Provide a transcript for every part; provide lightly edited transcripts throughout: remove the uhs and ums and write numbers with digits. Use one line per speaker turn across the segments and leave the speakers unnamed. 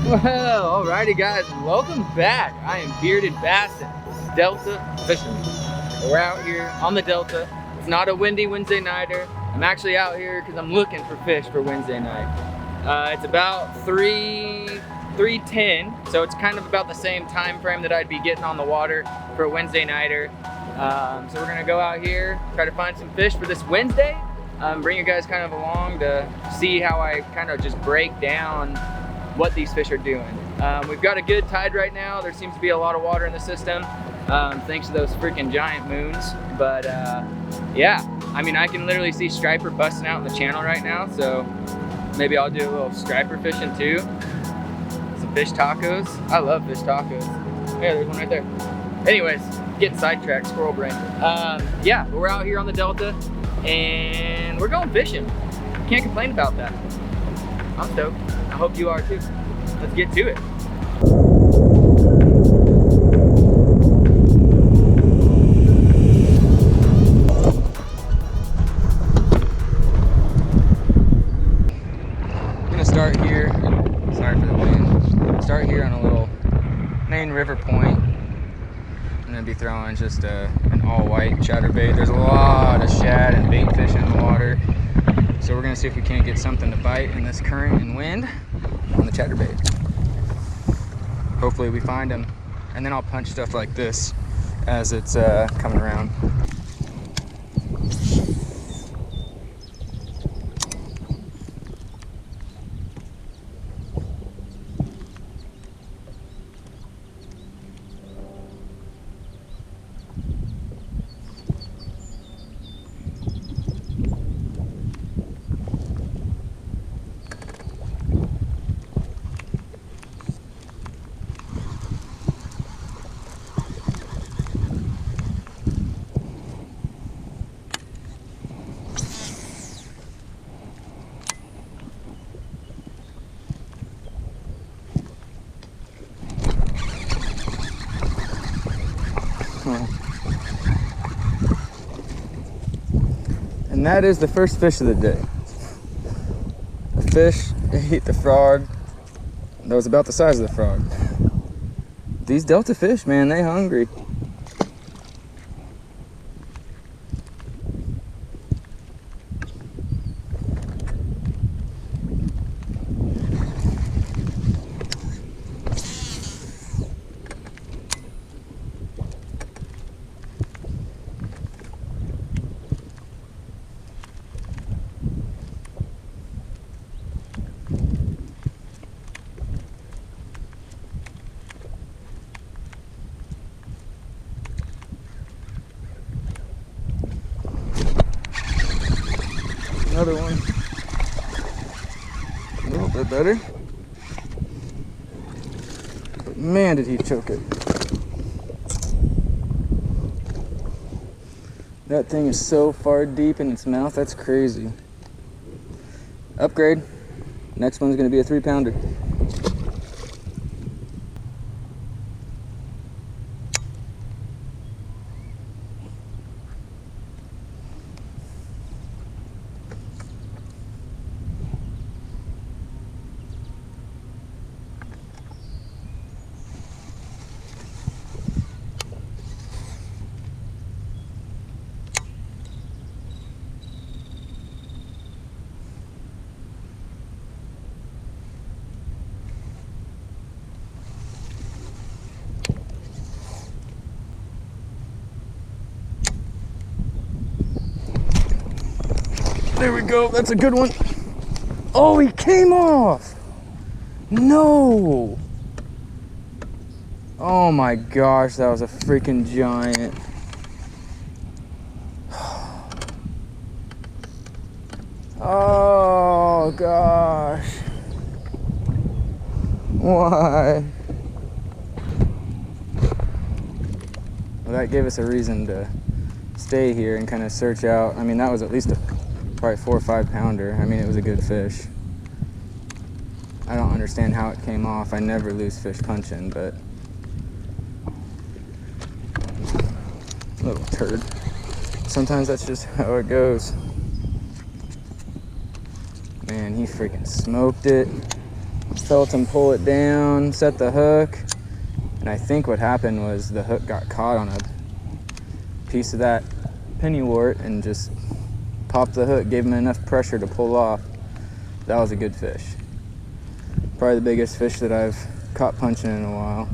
Well, alrighty guys, welcome back. I am Bearded Bassin, Delta Fisherman. We're out here on the Delta. It's not a windy Wednesday nighter. I'm actually out here because I'm looking for fish for Wednesday night. It's about 3:10, so it's kind of about the same time frame that I'd be getting on the water for a Wednesday nighter. So we're gonna go out here, try to find some fish for this Wednesday. Bring you guys kind of along to see how I kind of just break down what these fish are doing. We've got a good tide right now. There seems to be a lot of water in the system, thanks to those freaking giant moons. But yeah, I mean, I can literally see striper busting out in the channel right now, so maybe I'll do a little striper fishing too. Some fish tacos. I love fish tacos. Yeah, there's one right there. Anyways, getting sidetracked, squirrel brain. Yeah, but we're out here on the Delta and we're going fishing. Can't complain about that. I'm stoked. I hope you are too. Let's get to it. I'm gonna start here. Sorry for the wind. Start here on a little main river point. I'm gonna be throwing just an all-white chatterbait. There's a lot of shad and bait fish in the water. So we're gonna see if we can't get something to bite in this current and wind on the chatterbait. Hopefully we find them, and then I'll punch stuff like this as it's coming around. And that is the first fish of the day. The fish ate the frog that was about the size of the frog. These Delta fish, man, they hungry. Another one. A little bit better. But man, did he choke it. That thing is so far deep in its mouth, that's crazy. Upgrade. Next one's gonna be a 3-pounder. There we go, that's a good one. Oh, he came off. No. Oh my gosh, that was a freaking giant. Oh gosh. Why? Well, that gave us a reason to stay here and kind of search out. I mean, that was at least probably 4 or 5 pounder. I mean, it was a good fish. I don't understand how it came off. I never lose fish punching, but little turd. Sometimes that's just how it goes. Man, he freaking smoked it.
Felt him pull it down, set the hook, and I think what happened was the hook got caught on a piece of that pennywort and just popped the hook, gave him enough pressure to pull off. That was a good fish. Probably the biggest fish that I've caught punching in a while.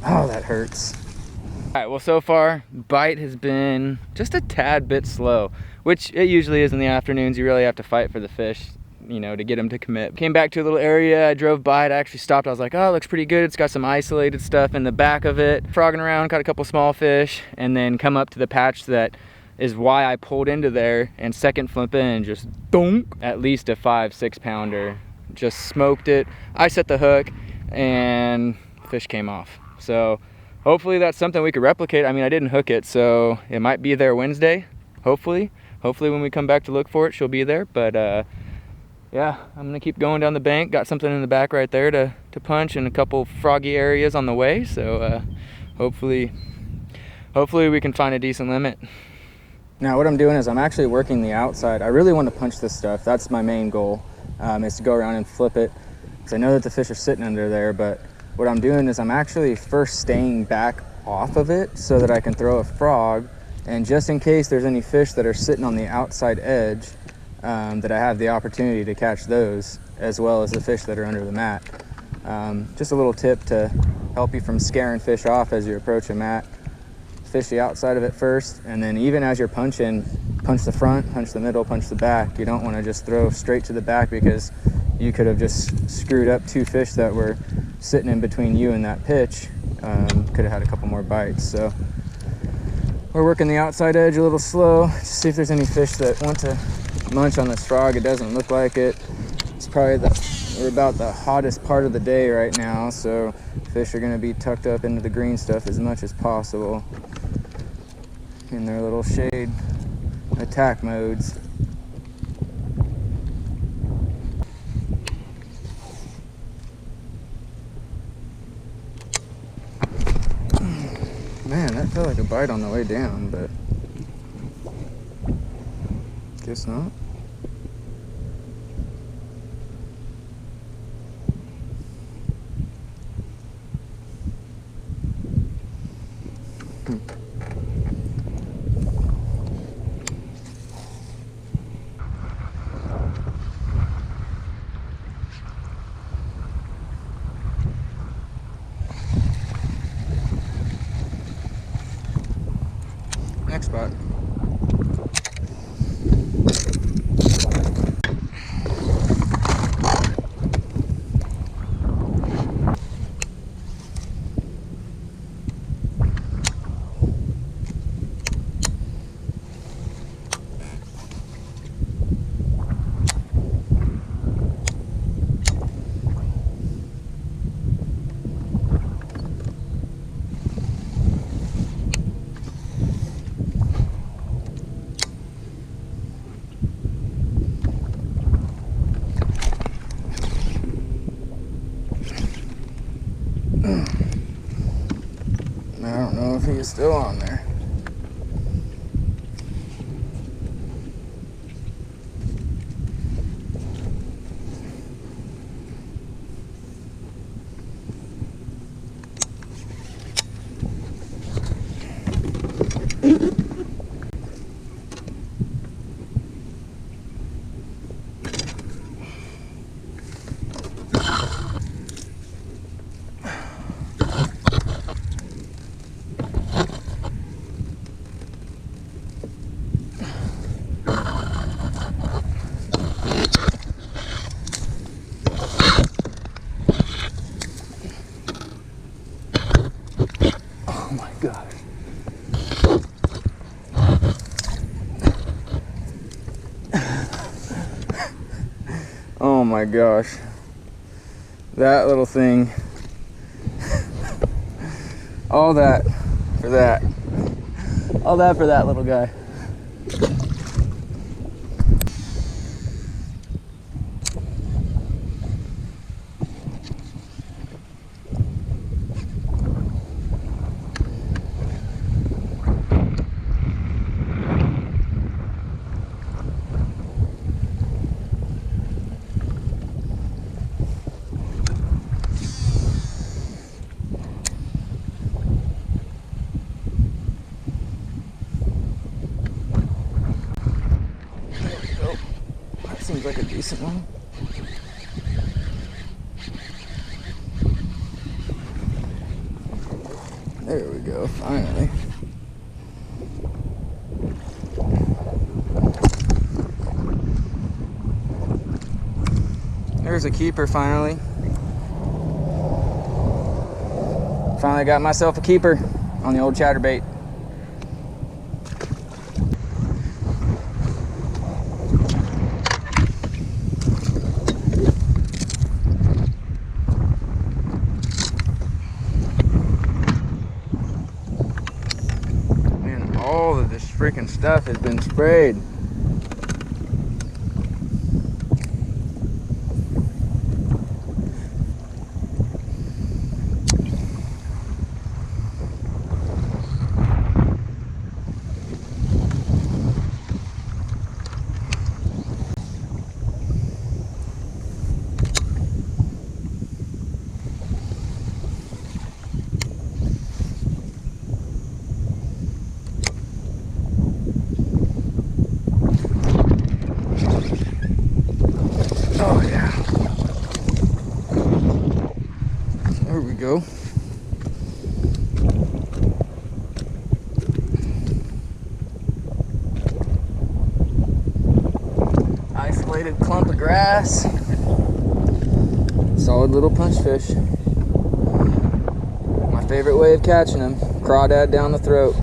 Oh, that hurts. All right, well, so far, bite has been just a tad bit slow, which it usually is in the afternoons. You really have to fight for the fish, you know, to get them to commit. Came back to a little area, I drove by it, I actually stopped, I was like, oh, it looks pretty good. It's got some isolated stuff in the back of it. Frogging around, caught a couple small fish, and then come up to the patch that is why I pulled into there and second flip in and just donk, at least a 5-6 pounder. Just smoked it. I set the hook and fish came off. So hopefully that's something we could replicate. I mean, I didn't hook it, so it might be there Wednesday, hopefully. Hopefully when we come back to look for it, she'll be there. But yeah, I'm gonna keep going down the bank. Got something in the back right there to punch and a couple froggy areas on the way. So hopefully we can find a decent limit. Now what I'm doing is I'm actually working the outside. I really want to punch this stuff. That's my main goal, is to go around and flip it. Because I know that the fish are sitting under there, but what I'm doing is I'm actually first staying back off of it so that I can throw a frog, and just in case there's any fish that are sitting on the outside edge, that I have the opportunity to catch those, as well as the fish that are under the mat. Just a little tip to help you from scaring fish off as you approach a mat. Fish the outside of it first, and then even as you're punching, punch the front, punch the middle, punch the back. You don't want to just throw straight to the back, because you could have just screwed up two fish that were sitting in between you and that pitch. Could have had a couple more bites. So we're working the outside edge a little slow to see if there's any fish that want to munch on this frog. It doesn't look like it. It's probably we're about the hottest part of the day right now, so fish are going to be tucked up into the green stuff as much as possible in their little shade attack modes. Man, that felt like a bite on the way down, but guess not. Next spot. I don't know if he is still on there. Gosh. Oh my gosh. That little thing. All that for that. All that for that little guy. seems like a decent one. There we go, finally. There's a keeper finally. Finally got myself a keeper on the old chatterbait. Man, all of this freaking stuff has been sprayed. Oh yeah. There we go. Isolated clump of grass. Solid little punch fish. My favorite way of catching them. Crawdad down the throat.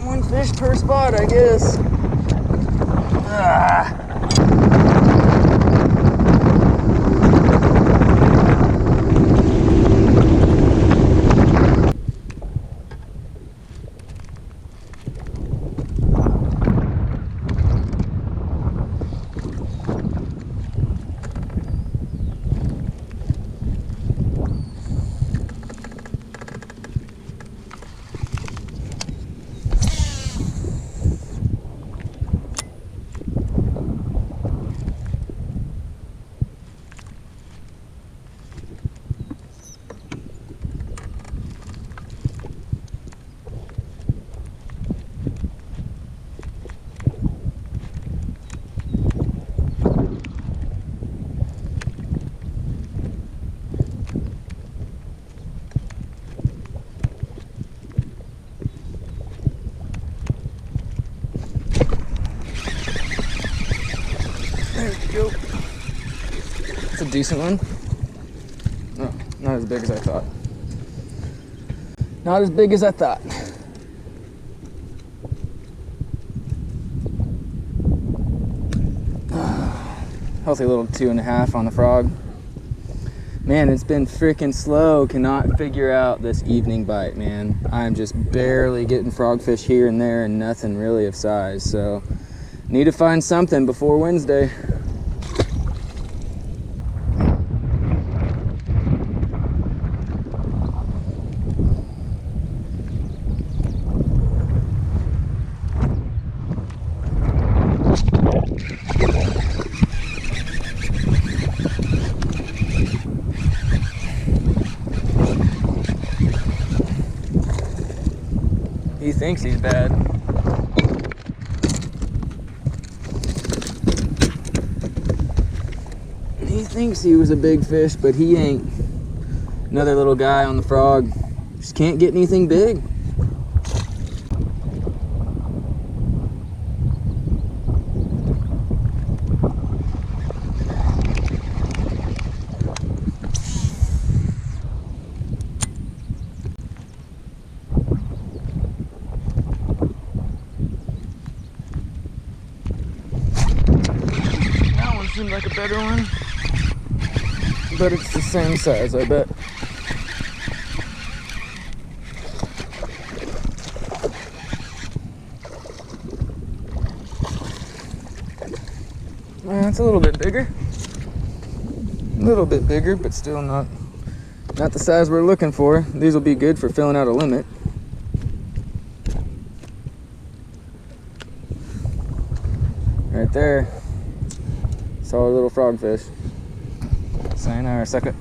One fish per spot, I guess. Ah. There we go. It's a decent one. No, not as big as I thought. Not as big as I thought. Healthy little 2.5 on the frog. Man, it's been freaking slow. Cannot figure out this evening bite, man. I'm just barely getting frogfish here and there and nothing really of size. So need to find something before Wednesday. He thinks he's bad. He thinks he was a big fish, but he ain't. Another little guy on the frog. Just can't get anything big. Seems like a better one, but it's the same size, I bet. It's a little bit bigger. A little bit bigger, but still not the size we're looking for. These will be good for filling out a limit. Right there. Solid little frogfish. Sayonara, sucker.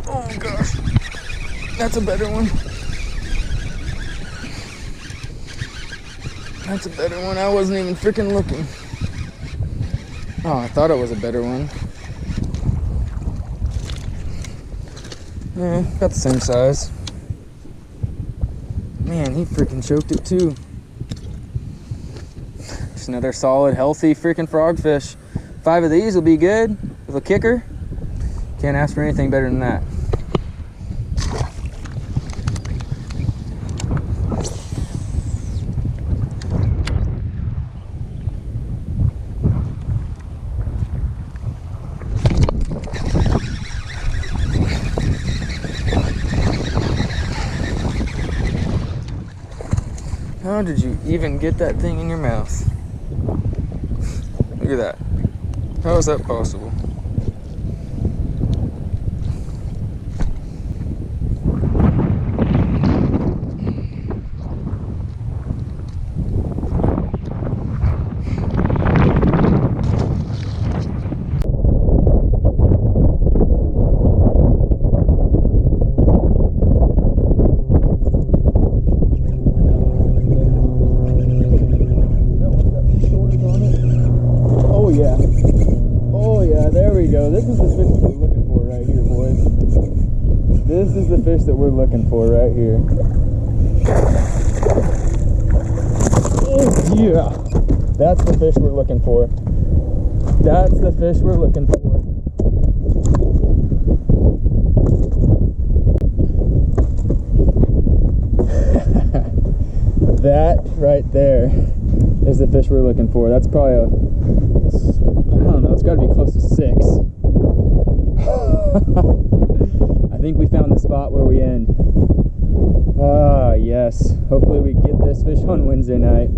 Oh gosh, that's a better one. That's a better one. I wasn't even freaking looking. Oh, I thought it was a better one. Yeah, about the same size. Man, he freaking choked it too. Just another solid, healthy freaking frogfish. 5 of these will be good with a kicker. Can't ask for anything better than that. How did you even get that thing in your mouth? Look at that. How is that possible? This is the fish that we're looking for right here, boys. This is the fish that we're looking for right here. Oh, yeah. That's the fish we're looking for. That's the fish we're looking for. That right there is the fish we're looking for. That's probably a, I don't know, it's got to be close to 6. I think we found the spot where we end. Ah, yes. Hopefully we get this fish on Wednesday night.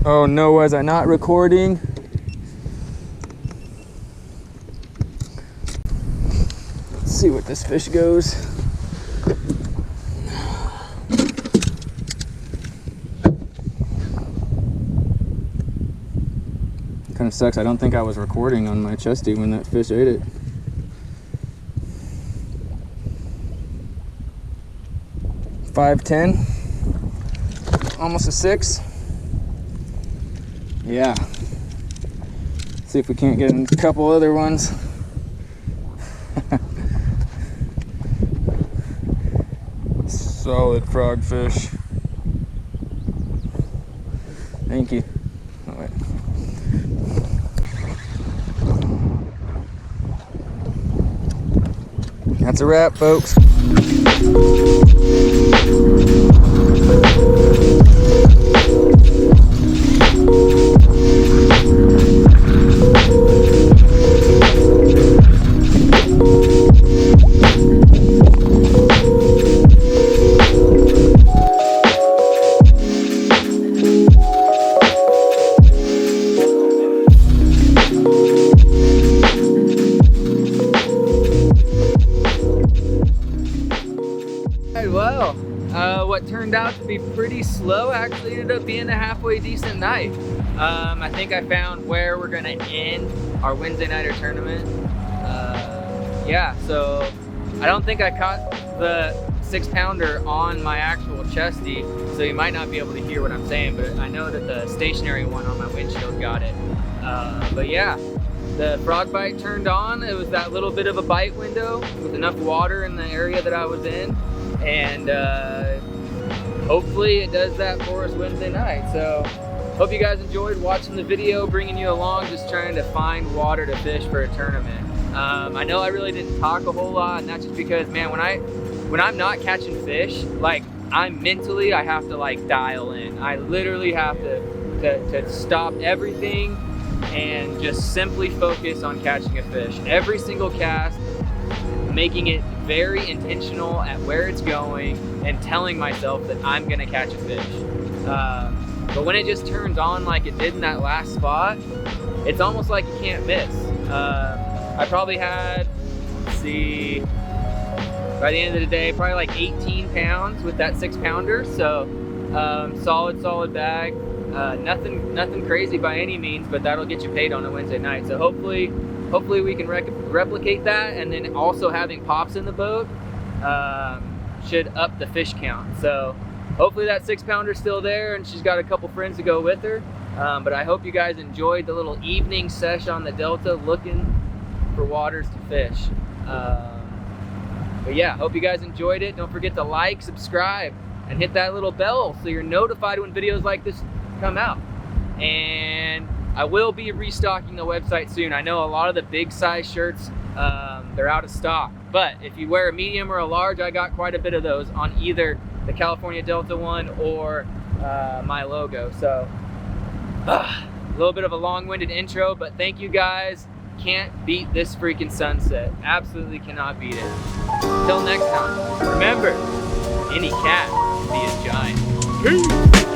Oh no, was I not recording? Let's see what this fish goes. Kind of sucks. I don't think I was recording on my chesty when that fish ate it. $5.10, almost a 6. Yeah. See if we can't get a couple other ones. Solid frogfish. Thank you. Oh, wait. That's a wrap, folks. What turned out to be pretty slow actually ended up being a halfway decent night. I think I found where we're gonna end our Wednesday nighter tournament. Yeah, so I don't think I caught the 6-pounder on my actual chesty, so you might not be able to hear what I'm saying, but I know that the stationary one on my windshield got it. But yeah, the frog bite turned on. It was that little bit of a bite window with enough water in the area that I was in, and hopefully it does that for us Wednesday night. So hope you guys enjoyed watching the video, bringing you along, just trying to find water to fish for a tournament. I know I really didn't talk a whole lot, and that's just because, man, when I'm not catching fish, like,
I have to like dial in. I literally have to stop everything and just simply focus on catching a fish. Every single cast, making it very intentional at where it's going and telling myself that I'm gonna catch a fish. But when it just turns on like it did in that last spot, it's almost like you can't miss. I probably had, let's see, by the end of the day, probably like 18 pounds with that 6-pounder. So solid bag. Nothing crazy by any means, but that'll get you paid on a Wednesday night. So hopefully we can replicate that, and then also having pops in the boat should up the fish count. So hopefully that 6-pounder's still there, and she's got a couple friends to go with her. But I hope you guys enjoyed the little evening sesh on the Delta looking for waters to fish. But yeah, hope you guys enjoyed it. Don't forget to like, subscribe, and hit that little bell so you're notified when videos like this come out. And I will be restocking the website soon. I know a lot of the big size shirts, they're out of stock. But if you wear a medium or a large, I got quite a bit of those on either the California Delta one or my logo. So a little bit of a long-winded intro, but thank you guys. Can't beat this freaking sunset. Absolutely cannot beat it. Until next time, remember, any cat can be a giant. Peace.